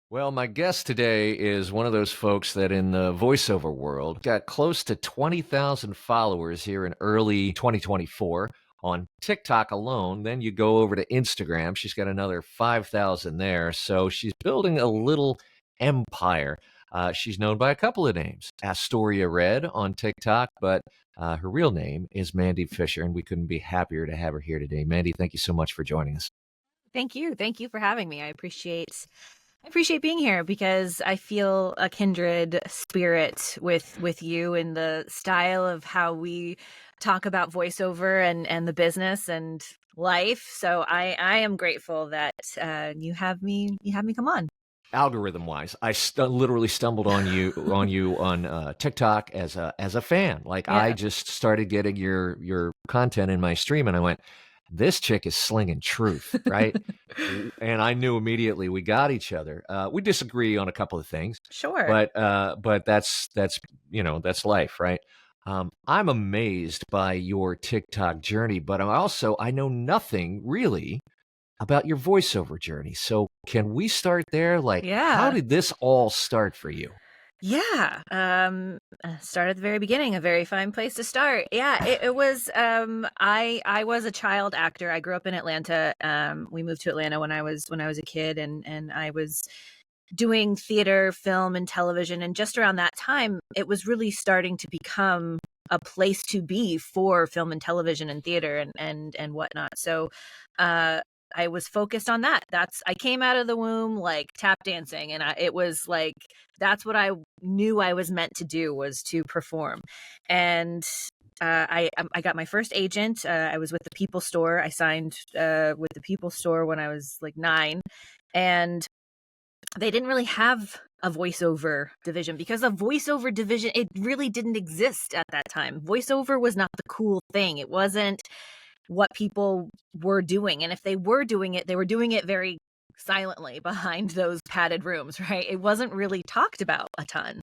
Well, my guest today is one of those folks that in the voiceover world got close to 20,000 followers here in early 2024 on TikTok alone. Then you go over to Instagram. She's got another 5,000 there. So she's building a little empire. She's known by a couple of names, Astoria Red on TikTok, but her real name is Mandy Fisher, and we couldn't be happier to have her here today. Mandy, thank you so much for joining us. Thank you. Thank you for having me. I appreciate being here because I feel a kindred spirit with you in the style of how we talk about voiceover and the business and life. So I am grateful that you have me come on. Algorithm wise, I literally stumbled on you on TikTok as a fan. Like I Yeah. just started getting your content in my stream, and I went, "This chick is slinging truth, right?" And I knew immediately we got each other. We disagree on a couple of things, Sure. but that's life, right? I'm amazed by your TikTok journey, but I know nothing really about your voiceover journey. So can we start there? Like, how Yeah. did this all start for you? Yeah. Start at the very beginning, a very fine place to start. Yeah, it was I was a child actor. I grew up in Atlanta. We moved to Atlanta when I was a kid, and I was doing theater, film, and television. And just around that time, it was really starting to become a place to be for film and television and theater and whatnot. So I was focused on that. I came out of the womb like tap dancing, and it was like that's what I knew I was meant to do, was to perform. And I got my first agent. I was with the People Store. I signed with the People Store when I was like 9, and they didn't really have a voiceover division because a voiceover division, it really didn't exist at that time. Voiceover was not the cool thing. It wasn't what people were doing. And if they were doing it, they were doing it very silently behind those padded rooms, right? It wasn't really talked about a ton.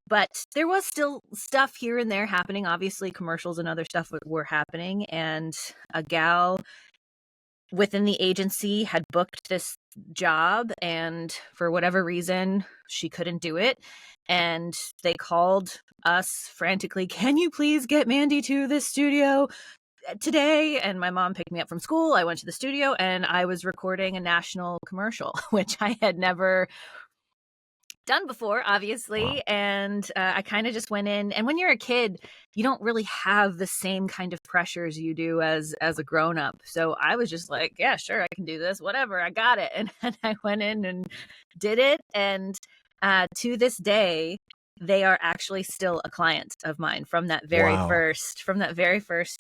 But there was still stuff here and there happening. Obviously, commercials and other stuff were happening. And a gal within the agency had booked this job, and for whatever reason she couldn't do it, and they called us frantically, "Can you please get Mandy to this studio today?" And my mom picked me up from school. I went to the studio and I was recording a national commercial, which I had never done before, Wow. obviously. And I kind of just went in. And when you're a kid, you don't really have the same kind of pressures you do as a grown up. So I was just like, yeah, sure, I can do this, whatever, I got it. And I went in and did it. And to this day, they are actually still a client of mine from that very Wow. first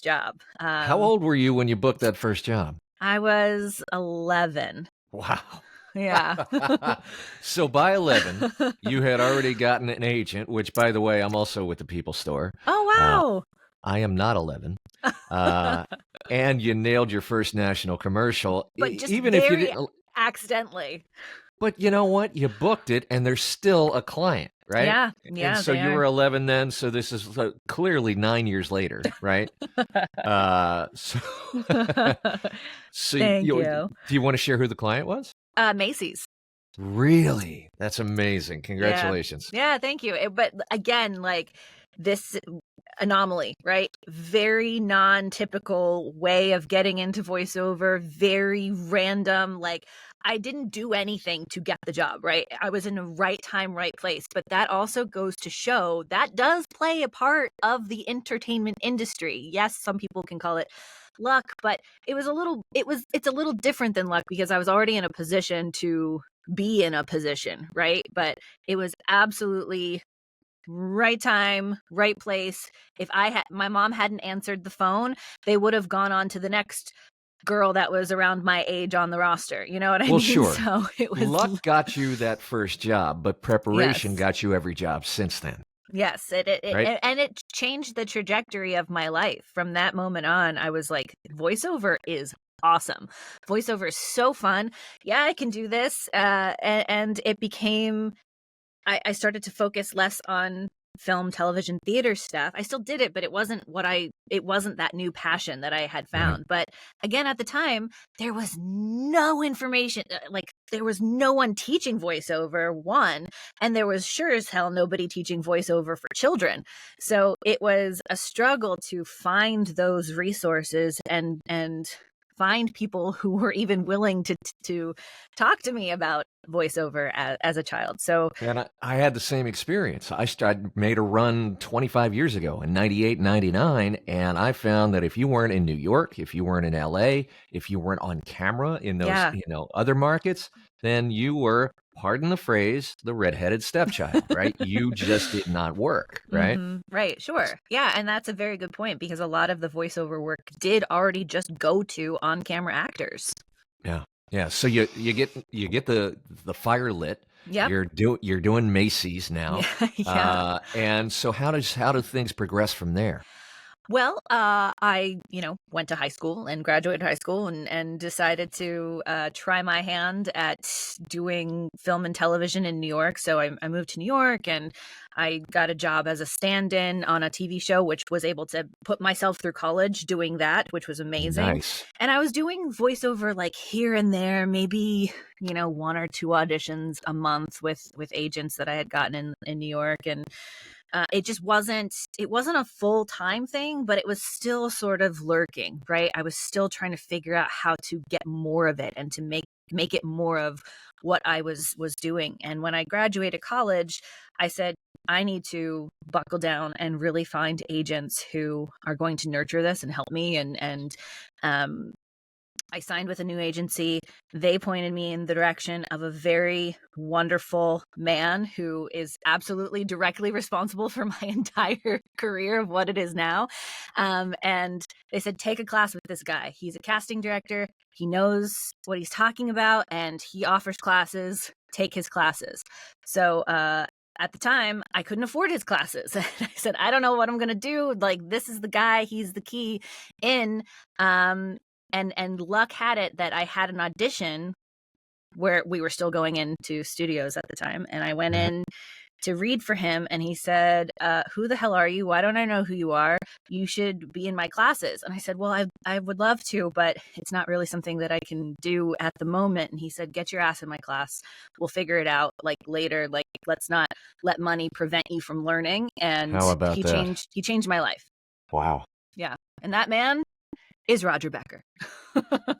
job. How old were you when you booked that first job? I was 11. Wow. Yeah. So by 11, you had already gotten an agent, which, by the way, I'm also with the People Store. Uh, Oh, I am not 11. wow. Uh, and you nailed your first national commercial, But just even if you very didn't. accidentally. But you know what? You booked it, and they're still a client, right? Yeah, And yeah, so they you are. were 11 then. So this is clearly 9 years later, right? So, so Thank do you. you want to share who the client was? Macy's. Really? That's amazing. Yeah. Congratulations. Yeah, thank you. But again, like this anomaly, right? Very non-typical way of getting into voiceover, very random. Like I didn't do anything to get the job, right? I was in the right time, right place. But that also goes to show that does play a part of the entertainment industry. Yes, some people can call it luck, but it's a little different than luck because I was already in a position to be in a position, right? But it was absolutely right time, right place. If my mom hadn't answered the phone, they would have gone on to the next girl that was around my age on the roster. You know what I Well, mean? sure. So it was Luck got you that first job, but preparation yes. got you every job since then, Yes, it right? and it changed the trajectory of my life. From that moment on, I was like, voiceover is awesome. Voiceover is so fun. Yeah, I can do this. And it became I started to focus less on film, television, theater stuff. I still did it, but it wasn't that new passion that I had Right. found. But again, at the time, there was no information. Like, there was no one teaching voiceover, one, and there was sure as hell nobody teaching voiceover for children. So it was a struggle to find those resources and find people who were even willing to talk to me about voiceover as a child. So And I had the same experience. I made a run 25 years ago in 98, 99, and I found that if you weren't in New York, if you weren't in LA, if you weren't on camera in those, yeah, other markets, then you were, pardon the phrase, the redheaded stepchild, right? You just did not work, right? right, sure, yeah, and that's a very good point because a lot of the voiceover work did already just go to on-camera actors. Yeah. Yeah. So you get the fire lit. Yep. You're doing Macy's now. Yeah. And so how do things progress from there? Well, I, went to high school and graduated high school and decided to try my hand at doing film and television in New York. So I moved to New York and I got a job as a stand-in on a TV show, which was able to put myself through college doing that, which was amazing. Nice. And I was doing voiceover like here and there, maybe, one or two auditions a month with agents that I had gotten in New York. And it just wasn't a full-time thing, but it was still sort of lurking, right? I was still trying to figure out how to get more of it and to make it more of what I was doing. And when I graduated college, I said, I need to buckle down and really find agents who are going to nurture this and help me. And I signed with a new agency. They pointed me in the direction of a very wonderful man who is absolutely directly responsible for my entire career of what it is now. And they said, take a class with this guy. He's a casting director. He knows what he's talking about and he offers classes. Take his classes. So, at the time, I couldn't afford his classes. I said, I don't know what I'm going to do. Like, this is the guy. He's the key in. And luck had it that I had an audition where we were still going into studios at the time. And I went in to read for him and he said, who the hell are you? Why don't I know who you are? You should be in my classes. And I said, well, I would love to, but it's not really something that I can do at the moment. And he said, get your ass in my class. We'll figure it out like later. Like, let's not let money prevent you from learning. And How about that? he changed my life. Wow. Yeah. And that man is Roger Becker.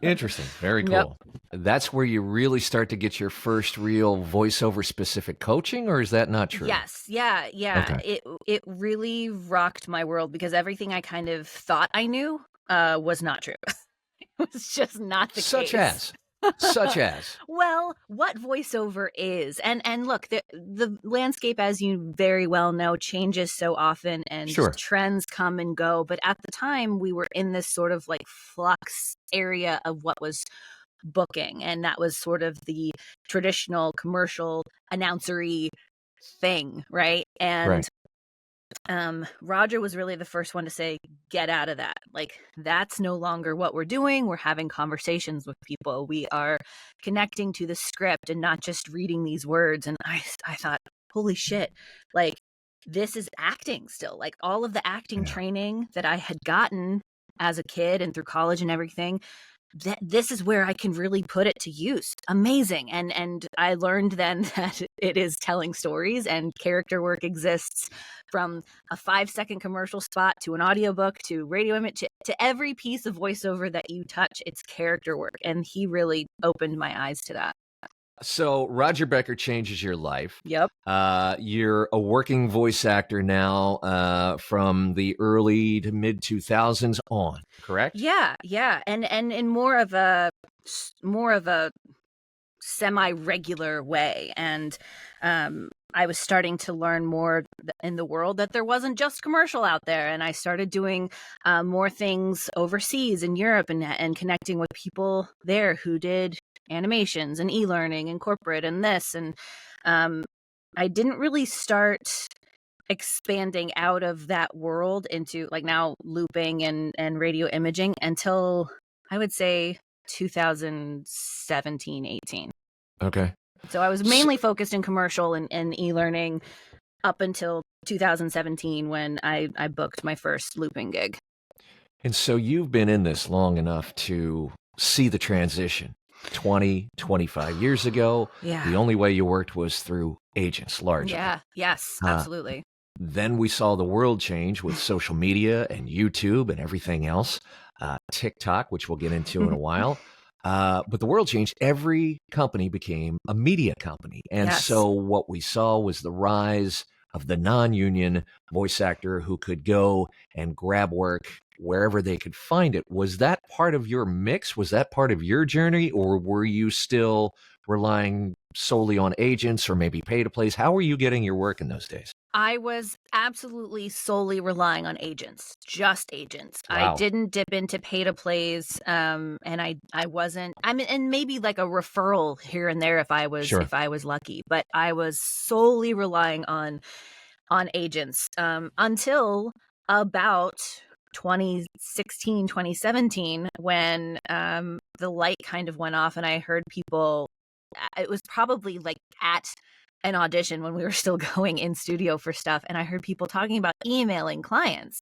Interesting. Very cool. Yep. That's where you really start to get your first real voiceover specific coaching, or is that not true? Yes. Yeah. Okay. It really rocked my world because everything I kind of thought I knew was not true. It was just not the case. Such as. Well, what voiceover is, and look, the landscape, as you very well know, changes so often, and Sure. trends come and go. But at the time, we were in this sort of like flux area of what was booking, and that was sort of the traditional commercial announcery thing, right? And Right. Roger was really the first one to say, get out of that. Like, that's no longer what we're doing. We're having conversations with people. We are connecting to the script and not just reading these words. And I thought, holy shit, like, this is acting still. Like, all of the acting Yeah. training that I had gotten as a kid and through college and everything, this is where I can really put it to use. Amazing. And I learned then that it is telling stories and character work exists from a 5-second commercial spot to an audiobook to radio image to every piece of voiceover that you touch. It's character work. And he really opened my eyes to that. So Roger Becker changes your life. Yep. You're a working voice actor now from the early to mid 2000s on, correct? Yeah. And in more of a semi-regular way. And I was starting to learn more in the world that there wasn't just commercial out there. And I started doing more things overseas in Europe and connecting with people there who did animations and e-learning and corporate and this. And I didn't really start expanding out of that world into like now looping and radio imaging until I would say 2017, 18. Okay. So I was mainly focused in commercial and e-learning up until 2017 when I booked my first looping gig. And so you've been in this long enough to see the transition. 20, 25 years ago, Yeah. the only way you worked was through agents, largely. Yeah. Yes, absolutely. Then we saw the world change with social media and YouTube and everything else, TikTok, which we'll get into in a while. But the world changed. Every company became a media company. And Yes. so what we saw was the rise of the non-union voice actor who could go and grab work wherever they could find it. Was that part of your mix? Was that part of your journey? Or were you still relying solely on agents or maybe pay-to-plays? How were you getting your work in those days? I was absolutely solely relying on agents, just agents. Wow. I didn't dip into pay-to-plays, and I wasn't. I mean, and maybe like a referral here and there if I was lucky, but I was solely relying on agents until about 2016, 2017, when the light kind of went off and I heard people. It was probably like at an audition when we were still going in studio for stuff, and I heard people talking about emailing clients,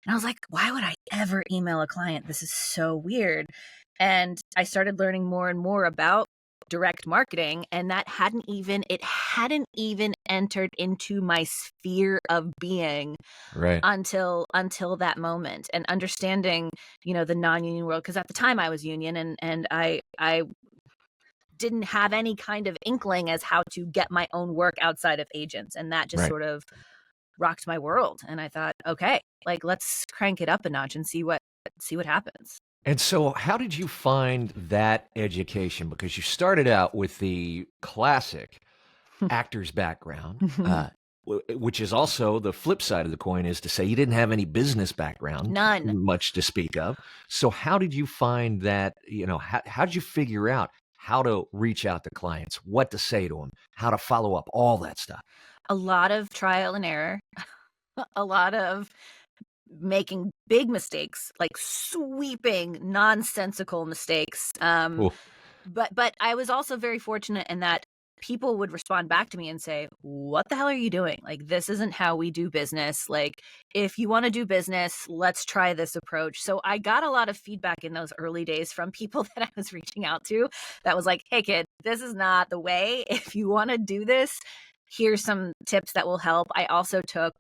and I was like, why would I ever email a client? This is so weird. And I started learning more and more about direct marketing, and that hadn't even entered into my sphere of being until that moment. And understanding, the non-union world, because at the time I was union, and I didn't have any kind of inkling as how to get my own work outside of agents, and that just sort of rocked my world. And I thought, okay, like, let's crank it up a notch and see what happens. And so how did you find that education? Because you started out with the classic actor's background, which is also the flip side of the coin, is to say you didn't have any business background. None. Much to speak of. So how did you find that, how did you figure out how to reach out to clients, what to say to them, how to follow up, all that stuff? A lot of trial and error, a lot of making big mistakes, like sweeping, nonsensical mistakes. But I was also very fortunate in that people would respond back to me and say, what the hell are you doing? Like, this isn't how we do business. Like, if you want to do business, let's try this approach. So I got a lot of feedback in those early days from people that I was reaching out to that was like, hey kid, this is not the way. If you want to do this, here's some tips that will help. I also took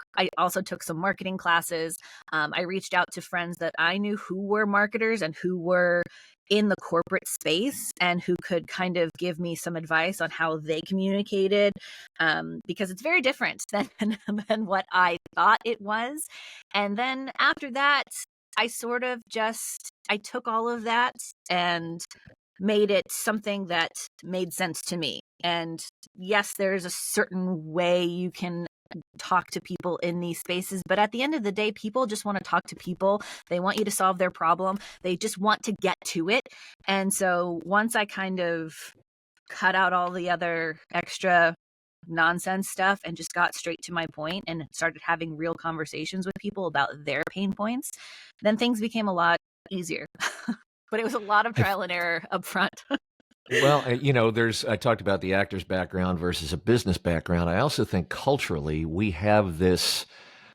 some marketing classes. I reached out to friends that I knew who were marketers and who were in the corporate space and who could kind of give me some advice on how they communicated, because it's very different than what I thought it was. And then after that, I sort of I took all of that and made it something that made sense to me. And yes, there's a certain way you can talk to people in these spaces, but at the end of the day, people just want to talk to people. They want you to solve their problem. They just want to get to it. And so once I kind of cut out all the other extra nonsense stuff and just got straight to my point and started having real conversations with people about their pain points, then things became a lot easier. But it was a lot of trial and error up front. Well, I talked about the actor's background versus a business background. I also think culturally we have this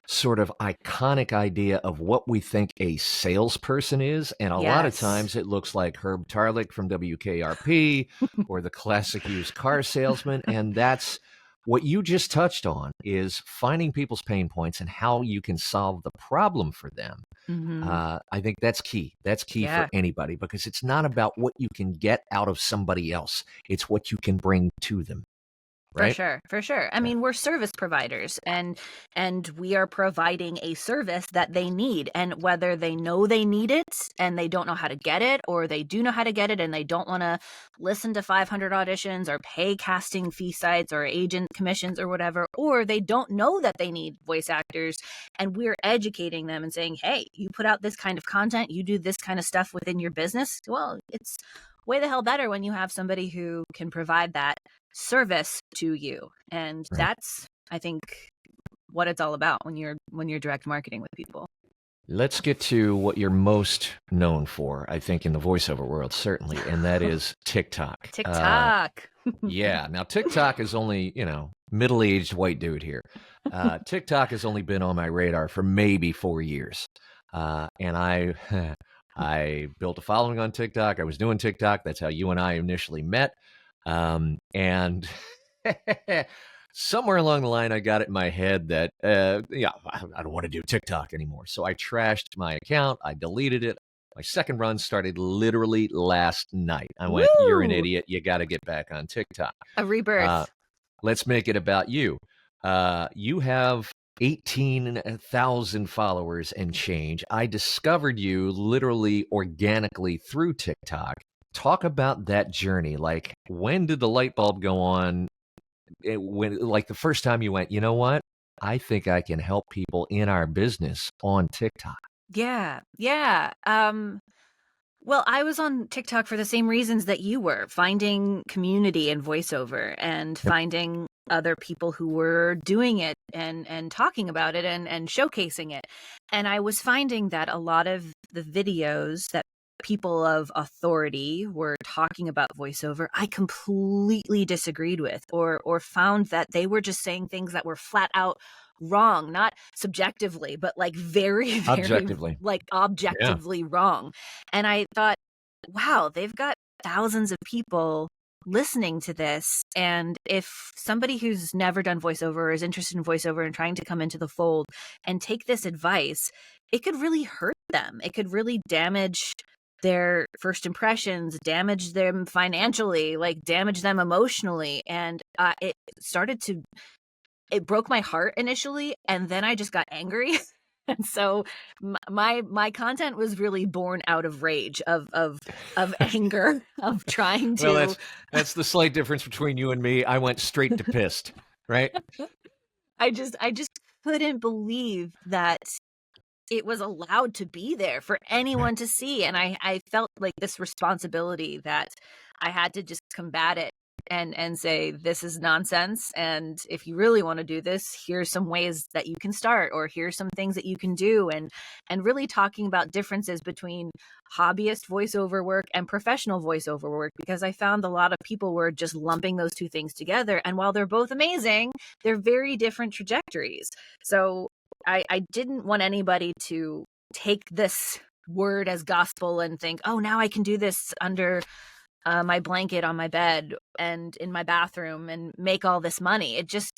sort of iconic idea of what we think a salesperson is. And a lot of times it looks like Herb Tarlick from WKRP or the classic used car salesman. And that's what you just touched on, is finding people's pain points and how you can solve the problem for them. I think that's key. That's key for anybody, because it's not about what you can get out of somebody else. It's what you can bring to them. Right? For sure. I mean, we're service providers, and we are providing a service that they need. And whether they know they need it and they don't know how to get it, or they do know how to get it and they don't want to listen to 500 auditions or pay casting fee sites or agent commissions or whatever, or they don't know that they need voice actors, and we're educating them and saying, hey, you put out this kind of content, you do this kind of stuff within your business. Well, it's way the hell better when you have somebody who can provide that service to you. And that's, I think, what it's all about when you're direct marketing with people. Let's get to what you're most known for, I think, in the voiceover world, certainly, and that is TikTok. TikTok. Yeah. Now, TikTok is only, middle-aged white dude here. TikTok has only been on my radar for maybe 4 years. And I I built a following on TikTok. I was doing TikTok. That's how you and I initially met. And somewhere along the line, I got it in my head that, yeah, I don't want to do TikTok anymore. So I trashed my account. I deleted it. My second run started literally last night. I went, you're an Woo! idiot. You got to get back on TikTok. A rebirth. Let's make it about you. You have 18,000 followers and change. I discovered you literally organically through TikTok. Talk about that journey. Like, when did the light bulb go on? When, like, the first time you went, you know what? I think I can help people in our business on TikTok. Yeah. Well, I was on TikTok for the same reasons that you were, finding community and voiceover and Yep. finding other people who were doing it and talking about it and showcasing it. And I was finding that a lot of the videos that people of authority were talking about voiceover, I completely disagreed with or found that they were just saying things that were flat out wrong, not subjectively, but like very, very Objectively. like Yeah. objectively wrong. And I thought, wow, they've got thousands of people listening to this. And if somebody who's never done voiceover or is interested in voiceover and trying to come into the fold and take this advice, it could really hurt them. It could really damage their first impressions, damage them financially, like damage them emotionally. And it broke my heart initially, and then I just got angry. And so my content was really born out of rage, of anger, of trying to. Well, that's the slight difference between you and me. I went straight to pissed, right? I just couldn't believe that it was allowed to be there for anyone to see. And I felt like this responsibility that I had to just combat it and say, this is nonsense. And if you really want to do this, here's some ways that you can start, or here's some things that you can do. And really talking about differences between hobbyist voiceover work and professional voiceover work, because I found a lot of people were just lumping those two things together. And while they're both amazing, they're very different trajectories. So I didn't want anybody to take this word as gospel and think, oh, now I can do this under my blanket on my bed and in my bathroom and make all this money. It just,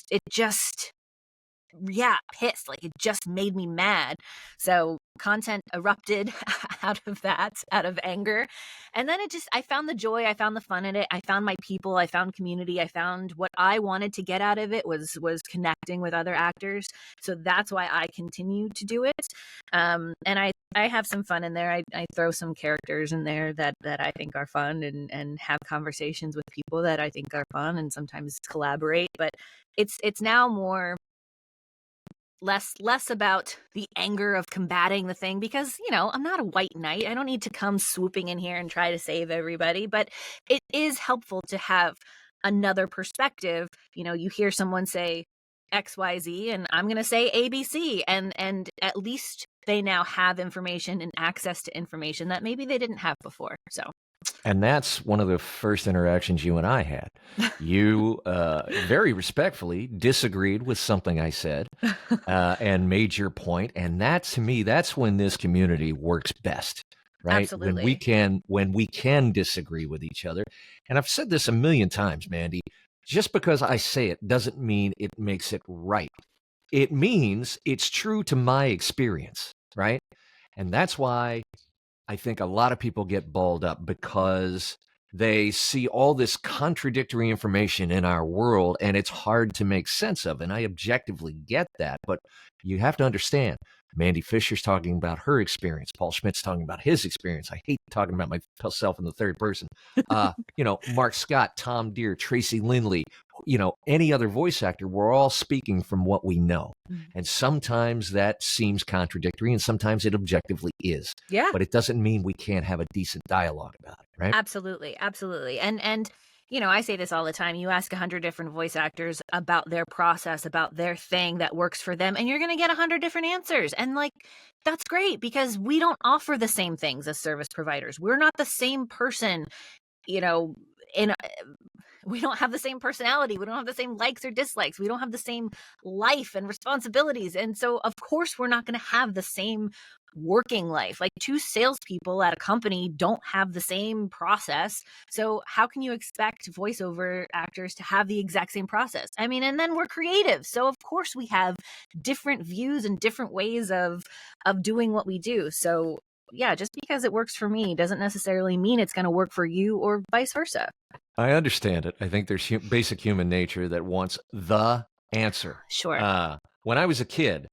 pissed. Like, it just made me mad. So content erupted out of anger. And then I found the joy, I found the fun in it. I found my people, I found community, I found what I wanted to get out of it was connecting with other actors. So that's why I continue to do it. And I have some fun in there. I throw some characters in there that I think are fun and have conversations with people that I think are fun, and sometimes collaborate. But it's now more less about the anger of combating the thing, because I'm not a white knight. I don't need to come swooping in here and try to save everybody, but it is helpful to have another perspective. You hear someone say XYZ and I'm going to say ABC, and at least they now have information and access to information that maybe they didn't have before. So And that's one of the first interactions you and I had. You very respectfully disagreed with something I said and made your point. And that, to me, that's when this community works best, right? Absolutely. When we can disagree with each other. And I've said this a million times, Mandy. Just because I say it doesn't mean it makes it right. It means it's true to my experience, right? And that's why I think a lot of people get balled up, because they see all this contradictory information in our world and it's hard to make sense of. And I objectively get that, but you have to understand, Mandy Fisher's talking about her experience. Paul Schmidt's talking about his experience. I hate talking about myself in the third person. Mark Scott, Tom Deere, Tracy Lindley, any other voice actor, we're all speaking from what we know. And sometimes that seems contradictory and sometimes it objectively is. Yeah. But it doesn't mean we can't have a decent dialogue about it, right? Absolutely. And I say this all the time. You ask 100 different voice actors about their process, about their thing that works for them, and you're going to get 100 different answers. And that's great, because we don't offer the same things as service providers. We're not the same person, in we don't have the same personality. We don't have the same likes or dislikes. We don't have the same life and responsibilities. And so, of course, we're not going to have the same working life. Like, two salespeople at a company don't have the same process. So how can you expect voiceover actors to have the exact same process? I mean, and then we're creative. So of course we have different views and different ways of doing what we do. So yeah, just because it works for me doesn't necessarily mean it's going to work for you, or vice versa. I understand it. I think there's basic human nature that wants the answer. Sure. When I was a kid,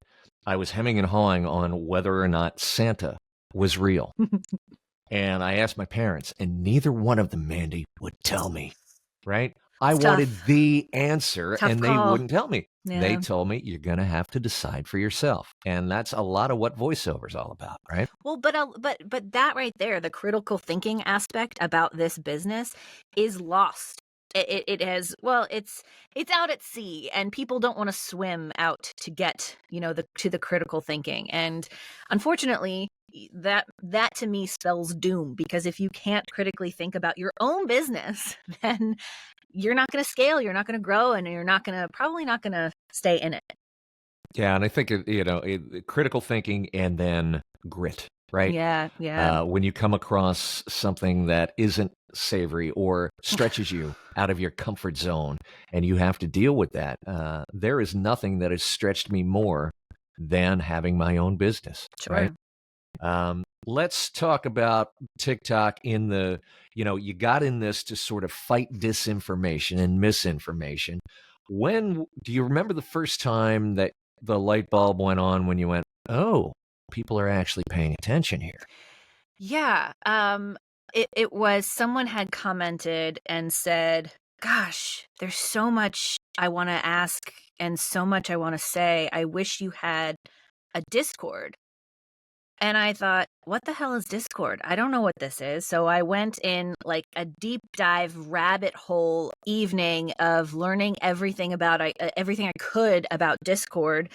I was hemming and hawing on whether or not Santa was real. And I asked my parents, and neither one of them, Mandy, would tell me, right? I It's wanted tough. the answer, Tough and they call. wouldn't tell me. They Yeah. told me, you're going to have to decide for yourself. And that's a lot of what voiceover is all about, right? Well, but that right there, the critical thinking aspect about this business is lost. It has, well, it's out at sea, and people don't want to swim out to get, to the critical thinking. And unfortunately, that to me spells doom, because if you can't critically think about your own business, then you're not going to scale, you're not going to grow, and you're probably not going to stay in it. Yeah, and I think critical thinking and then grit, right? Yeah. When you come across something that isn't savory or stretches you out of your comfort zone, and you have to deal with that, there is nothing that has stretched me more than having my own business, right? Sure. Let's talk about TikTok you got in this to sort of fight disinformation and misinformation. When do you remember the first time that the light bulb went on when you went, oh, people are actually paying attention here? Yeah. It was, someone had commented and said, gosh, there's so much I want to ask and so much I want to say. I wish you had a Discord. And I thought, what the hell is Discord? I don't know what this is. So I went in like a deep dive rabbit hole evening of learning everything everything I could about Discord,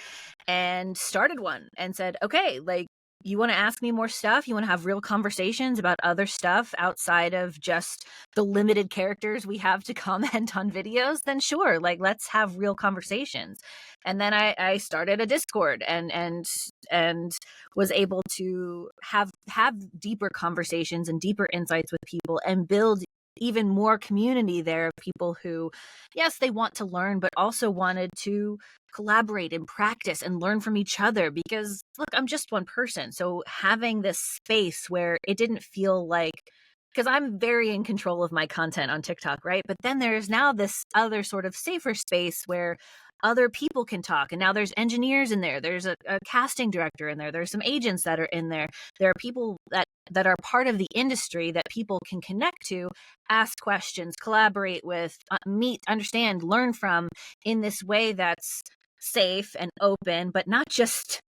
and started one and said, okay, like, you want to ask me more stuff? You want to have real conversations about other stuff outside of just the limited characters we have to comment on videos? Then sure, like, let's have real conversations. And then I started a Discord and was able to have deeper conversations and deeper insights with people, and build even more community there of people who, yes, they want to learn, but also wanted to collaborate and practice and learn from each other. Because look, I'm just one person. So having this space where it didn't feel like, because I'm very in control of my content on TikTok, right? But then there's now this other sort of safer space where other people can talk. And now there's engineers in there. There's a casting director in there. There's some agents that are in there. There are people that are part of the industry that people can connect to, ask questions, collaborate with, meet, understand, learn from, in this way that's safe and open, but not just,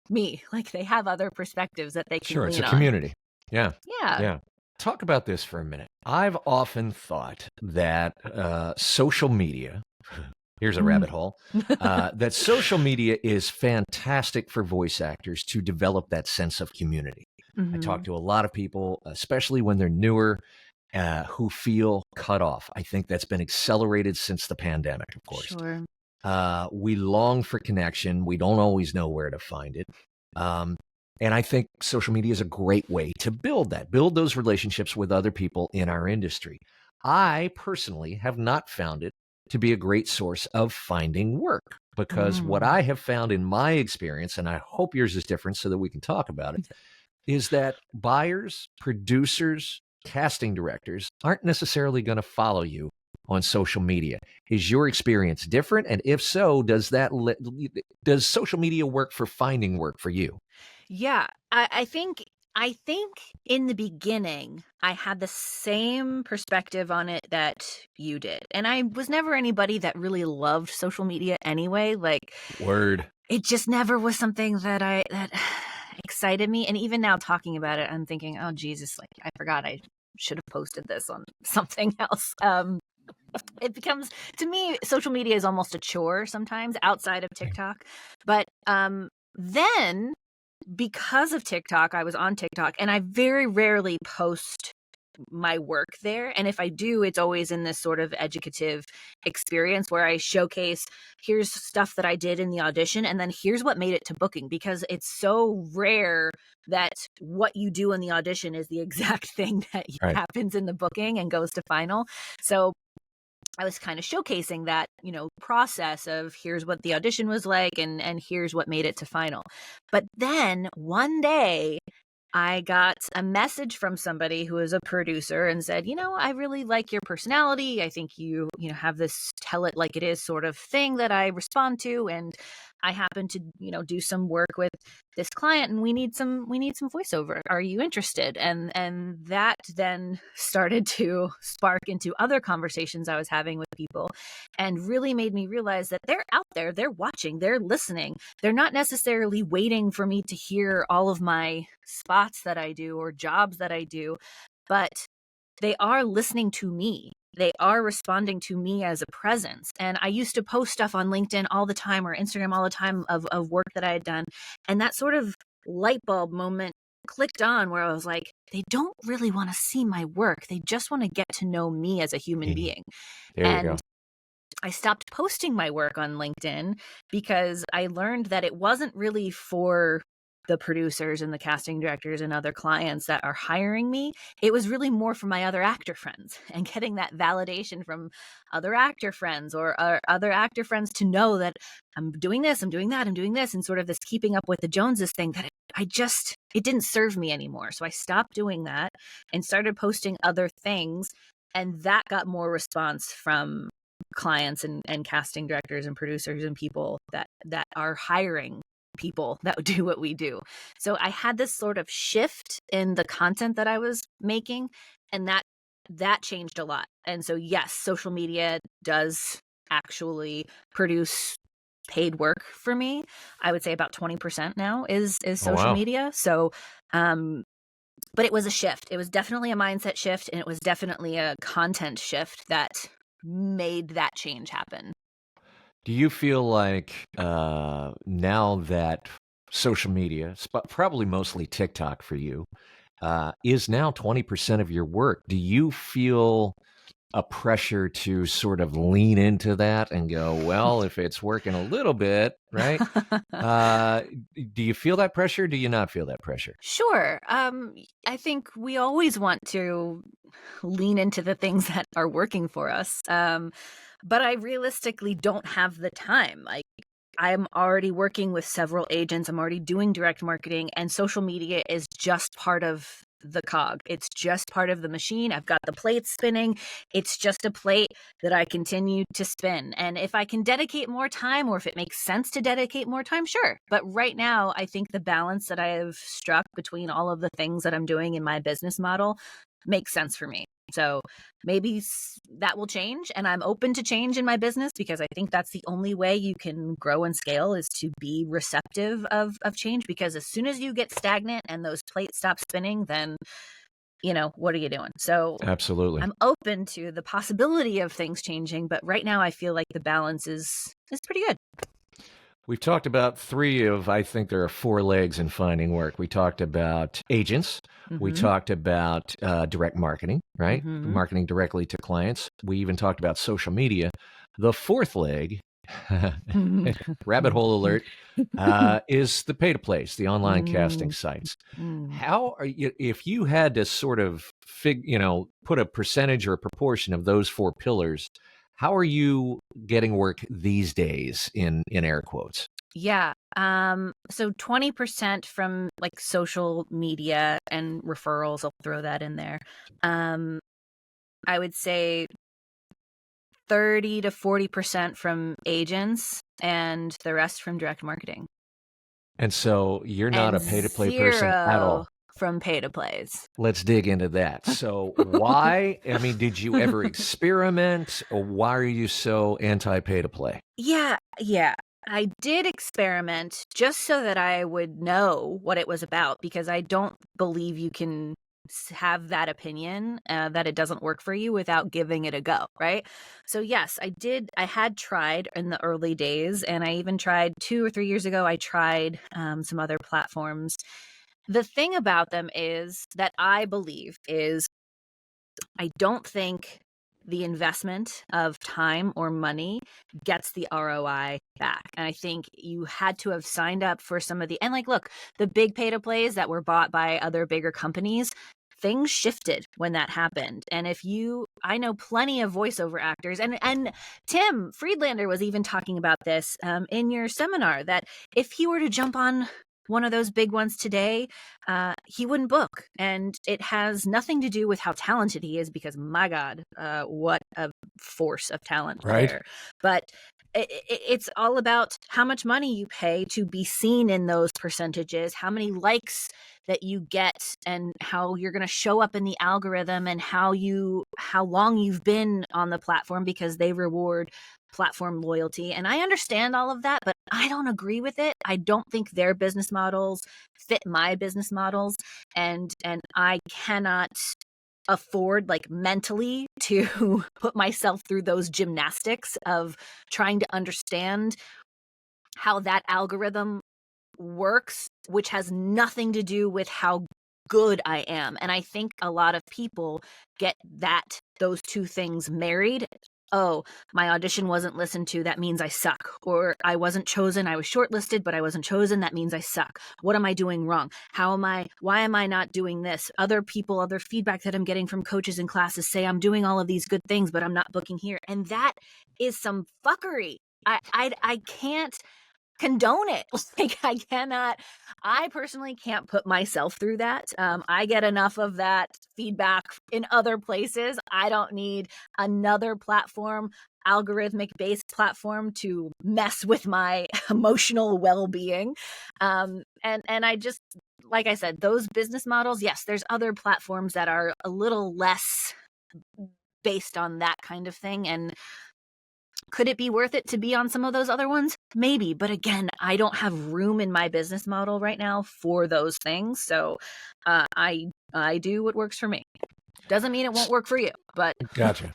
me. Like, they have other perspectives that they can Sure, it's a lean on. community. Yeah. Yeah. Yeah. Talk about this for a minute. I've often thought that social media, here's a rabbit hole, that social media is fantastic for voice actors to develop that sense of community. I talk to a lot of people, especially when they're newer, who feel cut off. I think that's been accelerated since the pandemic, of course. Sure. We long for connection. We don't always know where to find it. And I think social media is a great way to build those relationships with other people in our industry. I personally have not found it to be a great source of finding work, because what I have found in my experience, and I hope yours is different so that we can talk about it, is that buyers, producers, casting directors aren't necessarily going to follow you on social media. Is your experience different? And if so, does social media work for finding work for you? Yeah, I think in the beginning I had the same perspective on it that you did. And I was never anybody that really loved social media anyway. Like, Word. it just never was something that excited me. And even now talking about it, I'm thinking, oh Jesus, like, I forgot I should have posted this on something else. It becomes, to me, social media is almost a chore sometimes outside of TikTok. But then, because of TikTok, I was on TikTok, and I very rarely post my work there. And if I do, it's always in this sort of educative experience where I showcase, here's stuff that I did in the audition, and then here's what made it to booking, because it's so rare that what you do in the audition is the exact thing that Right. happens in the booking and goes to final. So I was kind of showcasing that, process of here's what the audition was like, and here's what made it to final. But then one day I got a message from somebody who is a producer and said, I really like your personality. I think you have this tell it like it is sort of thing that I respond to. And I happen to, do some work with this client, and we need some voiceover. Are you interested? And that then started to spark into other conversations I was having with people, and really made me realize that they're out there, they're watching, they're listening. They're not necessarily waiting for me to hear all of my spots that I do or jobs that I do, but they are listening to me. They are responding to me as a presence. And I used to post stuff on LinkedIn all the time or Instagram all the time of work that I had done. And that sort of light bulb moment clicked on where I was like, they don't really want to see my work. They just want to get to know me as a human being. There you go. I stopped posting my work on LinkedIn because I learned that it wasn't really for the producers and the casting directors and other clients that are hiring me. It was really more for my other actor friends, and getting that validation from other actor friends or other actor friends to know that I'm doing this, I'm doing that, I'm doing this, and sort of this keeping up with the Joneses thing that it didn't serve me anymore. So I stopped doing that and started posting other things. And that got more response from clients and casting directors and producers and people that are hiring people that do what we do. So I had this sort of shift in the content that I was making, and that changed a lot. And so yes, social media does actually produce paid work for me. I would say about 20% now is social media. So but it was a shift. It was definitely a mindset shift, and it was definitely a content shift that made that change happen. Do you feel like now that social media, probably mostly TikTok for you, is now 20% of your work, do you feel a pressure to sort of lean into that and go, well, if it's working a little bit, right? Do you feel that pressure? Do you not feel that pressure? Sure. I think we always want to lean into the things that are working for us. But I realistically don't have the time. Like, I'm already working with several agents. I'm already doing direct marketing, and social media is just part of the cog. It's just part of the machine. I've got the plate spinning. It's just a plate that I continue to spin. And if I can dedicate more time, or if it makes sense to dedicate more time, sure. But right now, I think the balance that I have struck between all of the things that I'm doing in my business model makes sense for me. So maybe that will change, and I'm open to change in my business, because I think that's the only way you can grow and scale, is to be receptive of change. Because as soon as you get stagnant and those plates stop spinning, then what are you doing? So absolutely, I'm open to the possibility of things changing, but right now I feel like the balance is pretty good. We've talked about I think there are 4 legs in finding work. We talked about agents. Mm-hmm. We talked about direct marketing, right? Mm-hmm. Marketing directly to clients. We even talked about social media. The 4th leg, rabbit hole alert, is the pay-to-plays, the online casting sites. How are you, if you had to sort of put a percentage or a proportion of those 4 pillars, how are you getting work these days, in air quotes? Yeah. So 20% from like social media and referrals, I'll throw that in there. I would say 30 to 40% from agents, and the rest from direct marketing. And so you're not a pay-to-play person at all. From pay-to-plays. Let's dig into that. So why? I mean, did you ever experiment, or why are you so anti-pay-to-play? Yeah. I did experiment just so that I would know what it was about, because I don't believe you can have that opinion that it doesn't work for you without giving it a go, right? So yes, I had tried in the early days, and I even tried 2 or 3 years ago. I tried some other platforms. The thing about them is that I believe is I don't think the investment of time or money gets the ROI back. And I think you had to have signed up for some of the, and like, look, the big pay to plays that were bought by other bigger companies, things shifted when that happened. And I know plenty of voiceover actors, and Tim Friedlander was even talking about this in your seminar, that if he were to jump on one of those big ones today, he wouldn't book. And it has nothing to do with how talented he is, because my God, what a force of talent there. But it's all about how much money you pay to be seen in those percentages, how many likes that you get, and how you're going to show up in the algorithm, and how long you've been on the platform, because they reward platform loyalty. And I understand all of that, but I don't agree with it. I don't think their business models fit my business models, and I cannot afford, like, mentally to put myself through those gymnastics of trying to understand how that algorithm works, which has nothing to do with how good I am. And I think a lot of people get those two things married. Oh, my audition wasn't listened to, that means I suck. Or I wasn't chosen, I was shortlisted, but I wasn't chosen, that means I suck. What am I doing wrong? Why am I not doing this? Other feedback that I'm getting from coaches and classes say I'm doing all of these good things, but I'm not booking here. And that is some fuckery. I can't condone it. Like, I personally can't put myself through that. I get enough of that feedback in other places. I don't need another platform, algorithmic based platform, to mess with my emotional well-being. And I just, like I said, those business models, yes, there's other platforms that are a little less based on that kind of thing. And could it be worth it to be on some of those other ones? Maybe. But again, I don't have room in my business model right now for those things. So I do what works for me. Doesn't mean it won't work for you, but Gotcha.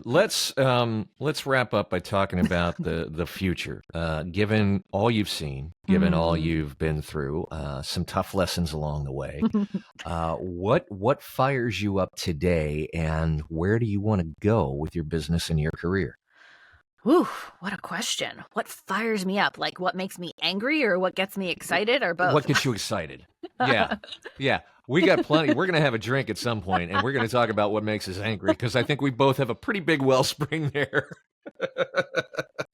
Let's wrap up by talking about the future. Given all you've seen, given all you've been through, some tough lessons along the way, what fires you up today, and where do you want to go with your business and your career? Whew, what a question. What fires me up? Like, what makes me angry, or what gets me excited, or both? What gets you excited? Yeah. We got plenty. We're going to have a drink at some point, and we're going to talk about what makes us angry, because I think we both have a pretty big wellspring there.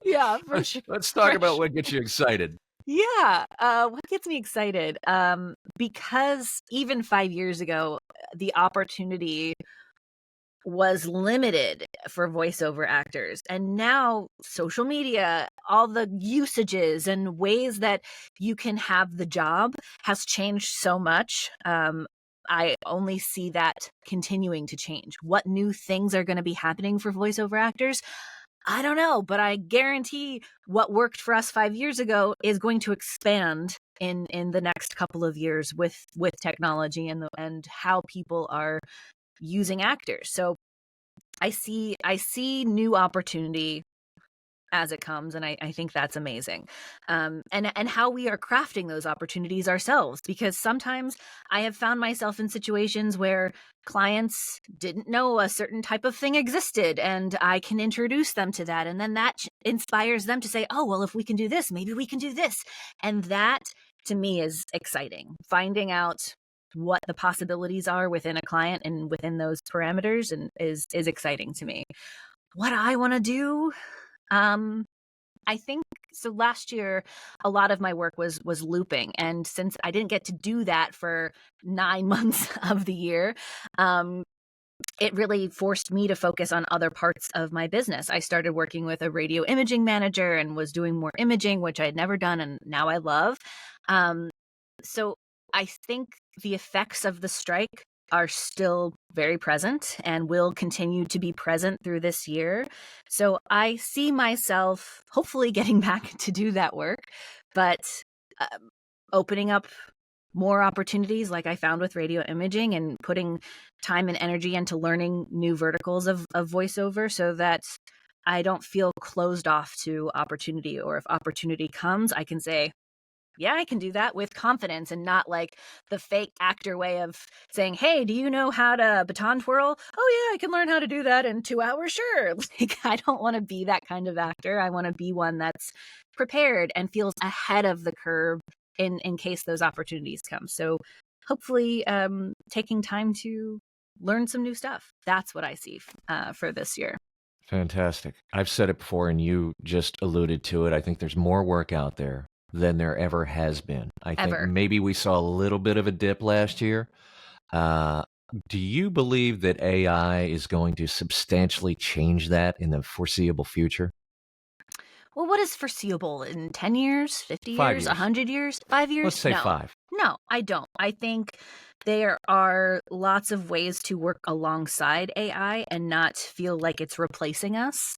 Yeah, for sure. Let's talk about what gets you excited. Yeah. What gets me excited? Because even 5 years ago, the opportunity was limited for voiceover actors. And now social media, all the usages and ways that you can have the job has changed so much. I only see that continuing to change. What new things are going to be happening for voiceover actors? I don't know, but I guarantee what worked for us 5 years ago is going to expand in the next couple of years with technology and how people are using actors. So I see new opportunity as it comes, and I think that's amazing. And how we are crafting those opportunities ourselves, because sometimes I have found myself in situations where clients didn't know a certain type of thing existed, and I can introduce them to that, and then that inspires them to say, oh, well, if we can do this, maybe we can do this. And that, to me, is exciting. Finding out what the possibilities are within a client and within those parameters, and is exciting to me. What I want to do, I think so. Last year, a lot of my work was looping, and since I didn't get to do that for 9 months of the year, it really forced me to focus on other parts of my business. I started working with a radio imaging manager and was doing more imaging, which I had never done, and now I love. So I think the effects of the strike are still very present and will continue to be present through this year. So I see myself hopefully getting back to do that work, but opening up more opportunities like I found with radio imaging, and putting time and energy into learning new verticals of voiceover, so that I don't feel closed off to opportunity, or if opportunity comes, I can say, yeah, I can do that with confidence and not like the fake actor way of saying, hey, do you know how to baton twirl? Oh, yeah, I can learn how to do that in 2 hours. Sure. Like, I don't want to be that kind of actor. I want to be one that's prepared and feels ahead of the curve in case those opportunities come. So hopefully taking time to learn some new stuff. That's what I see for this year. Fantastic. I've said it before, and you just alluded to it. I think there's more work out there than there ever has been. I think Ever. maybe we saw a little bit of a dip last year. Uh, do you believe that AI is going to substantially change that in the foreseeable future? Well, what is foreseeable in 10 years, 50 5 years, years. 100 years, 5 Let's years? say No. 5. No, I don't. I think there are lots of ways to work alongside AI and not feel like it's replacing us.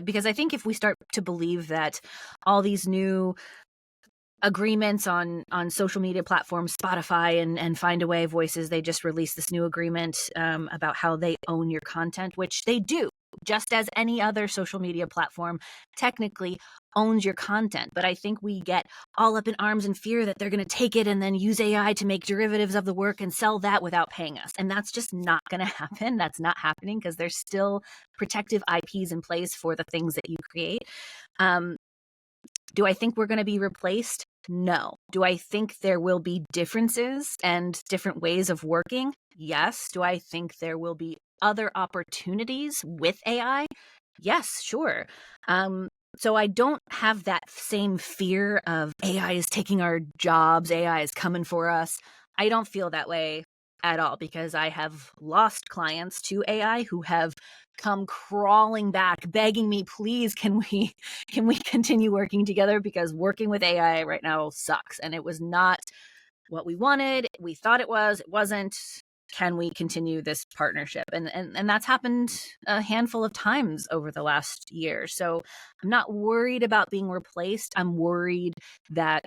Because I think if we start to believe that all these new agreements on social media platforms, Spotify and Find a Way Voices, they just released this new agreement about how they own your content, which they do. Just as any other social media platform technically owns your content. But I think we get all up in arms and fear that they're going to take it and then use AI to make derivatives of the work and sell that without paying us. And that's just not going to happen. That's not happening because there's still protective IPs in place for the things that you create. Do I think we're going to be replaced? No. Do I think there will be differences and different ways of working? Yes. Do I think there will be other opportunities with AI? Yes, sure. So I don't have that same fear of AI is taking our jobs, AI is coming for us. I don't feel that way at all because I have lost clients to AI who have come crawling back begging me, please, can we continue working together, because working with AI right now sucks and it was not what we wanted. We thought it was, it wasn't. Can we continue this partnership? And that's happened a handful of times over the last year. So I'm not worried about being replaced. I'm worried that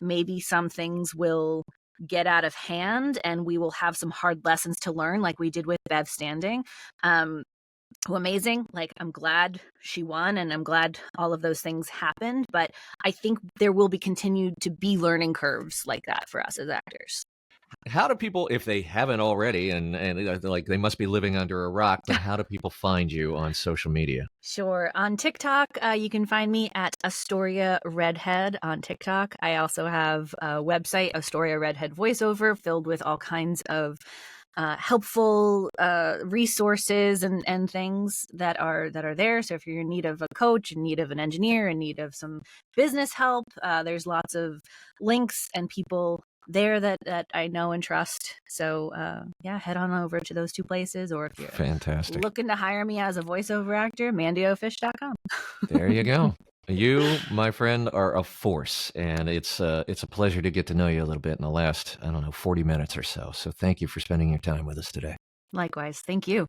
maybe some things will get out of hand and we will have some hard lessons to learn, like we did with Bev Standing. Who amazing. Like, I'm glad she won and I'm glad all of those things happened. But I think there will be continued to be learning curves like that for us as actors. How do people, if they haven't already, and like they must be living under a rock, but how do people find you on social media? Sure. On TikTok, you can find me at Astoria Redhead on TikTok. I also have a website, Astoria Redhead Voiceover, filled with all kinds of helpful resources and things that are there. So if you're in need of a coach, in need of an engineer, in need of some business help, there's lots of links and people there that I know and trust. So yeah, head on over to those two places. Or if you're Fantastic. looking to hire me as a voiceover actor, mandyofish.com. There you go. You, my friend, are a force, and it's a pleasure to get to know you a little bit in the last, I don't know, 40 minutes or so. So thank you for spending your time with us today. Likewise. Thank you.